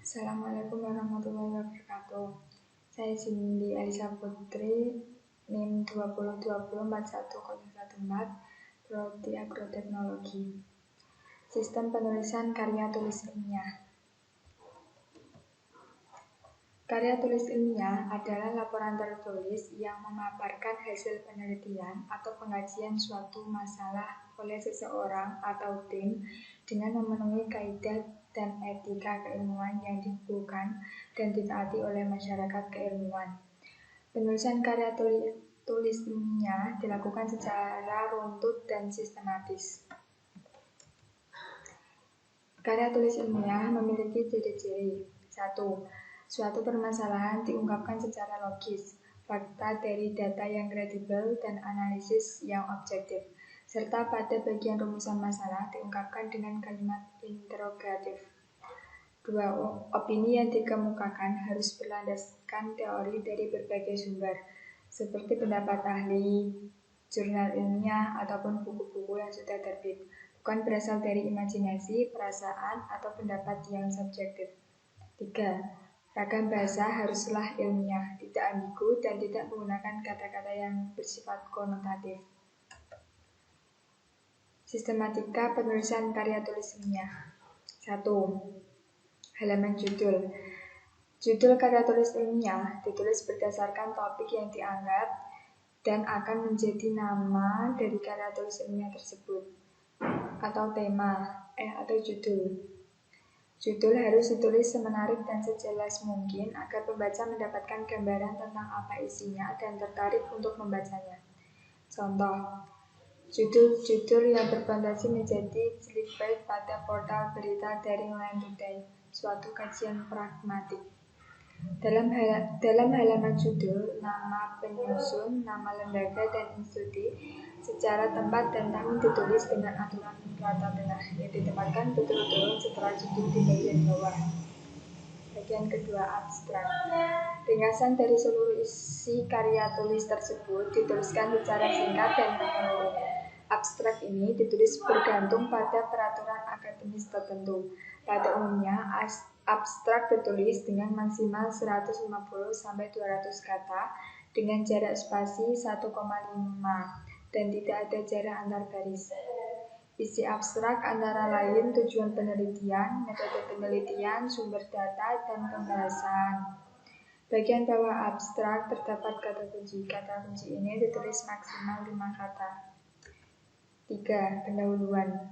Assalamualaikum warahmatullahi wabarakatuh. Saya Cindy Elisa Putri, NIM 2020410114, Prodi Agroteknologi. Sistem penulisan karya tulis ilmiah. Karya tulis ilmiah adalah laporan tertulis yang memaparkan hasil penelitian atau pengkajian suatu masalah oleh seseorang atau tim dengan memenuhi kaidah dan etika keilmuan yang dibutuhkan dan ditaati oleh masyarakat keilmuan. Penulisan karya tulis ilmiah dilakukan secara runtut dan sistematis. Karya tulis ilmiah memiliki ciri-ciri. 1. Suatu permasalahan diungkapkan secara logis, fakta dari data yang kredibel dan analisis yang objektif, serta pada bagian rumusan masalah diungkapkan dengan kalimat interrogatif. 2. Opini yang dikemukakan harus berlandaskan teori dari berbagai sumber, seperti pendapat ahli, jurnal ilmiah, ataupun buku-buku yang sudah terbit, bukan berasal dari imajinasi, perasaan, atau pendapat yang subjektif. 3. Ragam bahasa haruslah ilmiah, tidak ambigu, dan tidak menggunakan kata-kata yang bersifat konotatif. Sistematika penulisan karya tulis ilmiah. 1. Halaman judul. Judul karya tulis ilmiah ditulis berdasarkan topik yang dianggap dan akan menjadi nama dari karya tulis ilmiah tersebut, atau tema, atau judul. Judul harus ditulis semenarik dan sejelas mungkin agar pembaca mendapatkan gambaran tentang apa isinya dan tertarik untuk membacanya. Contoh, judul-judul yang berpotensi menjadi clickbait pada portal berita daring Line Today, suatu kajian pragmatik. Dalam halaman judul, nama penyusun, nama lembaga dan institusi, secara tempat dan tahun ditulis dengan aturan rata tengah yang ditempatkan betul-betul setelah judul di bagian bawah. Bagian kedua, abstrak. Ringkasan dari seluruh isi karya tulis tersebut dituliskan secara singkat dan menyeluruh. Abstrak ini ditulis bergantung pada peraturan akademis tertentu. Pada umumnya, abstrak ditulis dengan maksimal 150-200 kata dengan jarak spasi 1,5 dan tidak ada jarak antar baris. Isi abstrak antara lain tujuan penelitian, metode penelitian, sumber data, dan pembahasan. Bagian bawah abstrak terdapat kata kunci. Kata kunci ini ditulis maksimal 5 kata. 3. Pendahuluan.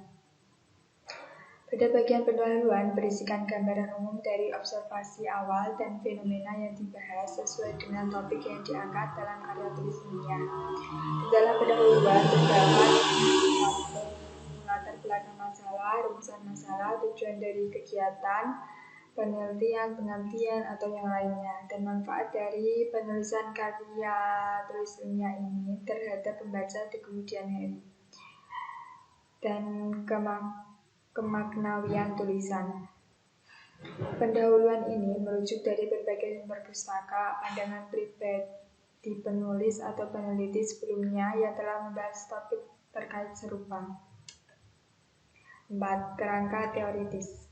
Pada bagian pendahuluan berisikan gambaran umum dari observasi awal dan fenomena yang dibahas sesuai dengan topik yang diangkat dalam karya tulis ilmiah. Dalam pendahuluan terdapat latar belakang masalah, rumusan masalah, tujuan dari kegiatan, penelitian, pengambilan, atau yang lainnya, dan manfaat dari penulisan karya tulis ilmiah ini terhadap pembaca di kemudian hari, dan kemaknawian tulisan. Pendahuluan ini merujuk dari berbagai sumber pustaka, pandangan pribadi penulis atau peneliti sebelumnya yang telah membahas topik terkait serupa. 4. Kerangka teoritis.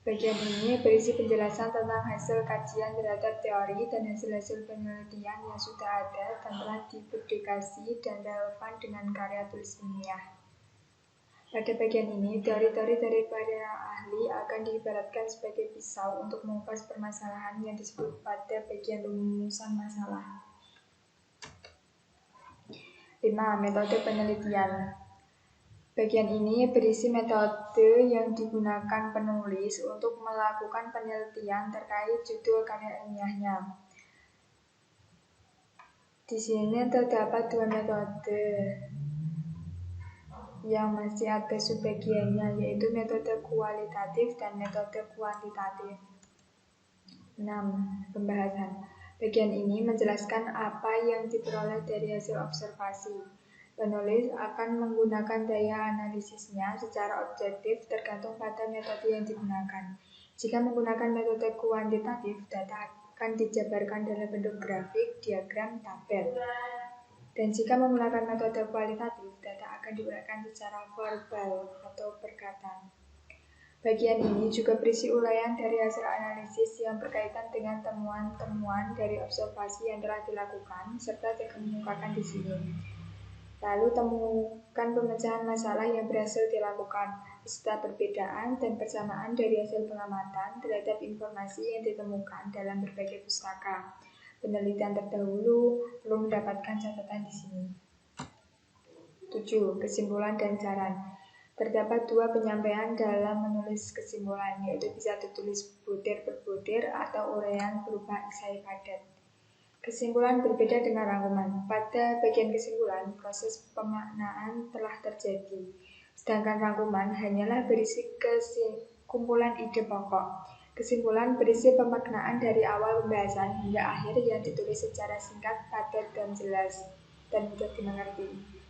Bagian ini berisi penjelasan tentang hasil kajian terhadap teori dan hasil-hasil penelitian yang sudah ada dan telah dipublikasi dan relevan dengan karya tulis ilmiah. Pada bagian ini, teori-teori dari para ahli akan diibaratkan sebagai pisau untuk mengupas permasalahan yang disebut pada bagian rumusan masalah. 5. Metode penelitian. Bagian ini berisi metode yang digunakan penulis untuk melakukan penelitian terkait judul karya ilmiahnya. Di sini terdapat 2 metode yang masih ada subbagiannya, yaitu metode kualitatif dan metode kuantitatif. 6. Pembahasan. Bagian ini menjelaskan apa yang diperoleh dari hasil observasi. Penulis akan menggunakan daya analisisnya secara objektif tergantung pada metode yang digunakan. Jika menggunakan metode kuantitatif, data akan dijabarkan dalam bentuk grafik, diagram, tabel. Dan jika menggunakan metode kualitatif, data akan diuraikan secara verbal atau perkataan. Bagian ini juga berisi uraian dari hasil analisis yang berkaitan dengan temuan-temuan dari observasi yang telah dilakukan serta dikemukakan di sini. Lalu temukan pemecahan masalah yang berhasil dilakukan, beserta perbedaan dan persamaan dari hasil pengamatan terhadap informasi yang ditemukan dalam berbagai pustaka. Penelitian terdahulu perlu mendapatkan catatan di sini. 7. Kesimpulan dan saran. Terdapat dua penyampaian dalam menulis kesimpulan, yaitu bisa ditulis butir per butir atau uraian berupa esai padat. Kesimpulan berbeda dengan rangkuman. Pada bagian kesimpulan, proses pemaknaan telah terjadi, sedangkan rangkuman hanyalah berisi kumpulan ide pokok. Kesimpulan berisi pemaknaan dari awal pembahasan hingga akhir yang ditulis secara singkat, padat, dan jelas, dan mudah dimengerti.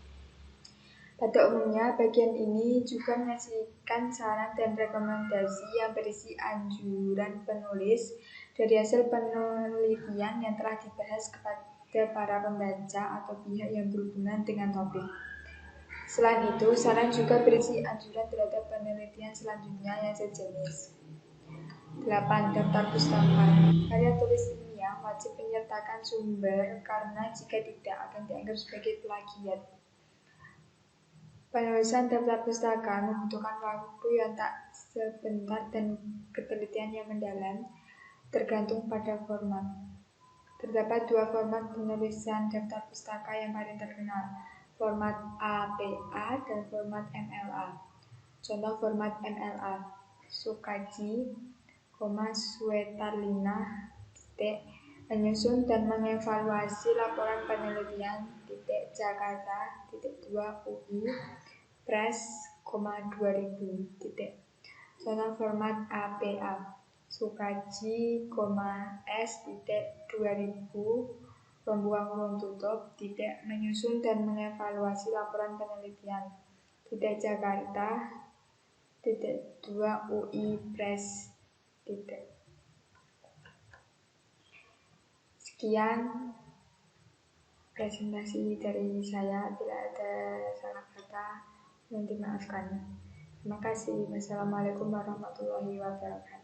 Pada umumnya, bagian ini juga menyajikan saran dan rekomendasi yang berisi anjuran penulis dari hasil penelitian yang telah dibahas kepada para pembaca atau pihak yang berhubungan dengan topik. Selain itu, saran juga berisi anjuran terhadap penelitian selanjutnya yang sejenis. 8. Daftar pustaka. Karya tulis ilmiah wajib menyertakan sumber karena jika tidak akan dianggap sebagai plagiat. Penulisan daftar pustaka membutuhkan waktu yang tak sebentar dan ketelitian yang mendalam, tergantung pada format. Terdapat dua format penulisan daftar pustaka yang paling terkenal, format APA dan format MLA. Contoh format MLA, Sukaji, Swetarlina, menyusun dan mengevaluasi laporan penelitian, Jakarta, 2 UI, Press, 2000, Contoh format APA, Sukaji, S, 2000, Rombuang kurung tutup, menyusun dan mengevaluasi laporan penelitian, Jakarta, 2 UI, Press, Sekian presentasi dari saya, bila ada salah kata mohon dimaafkan. Terima kasih. Wassalamualaikum warahmatullahi wabarakatuh.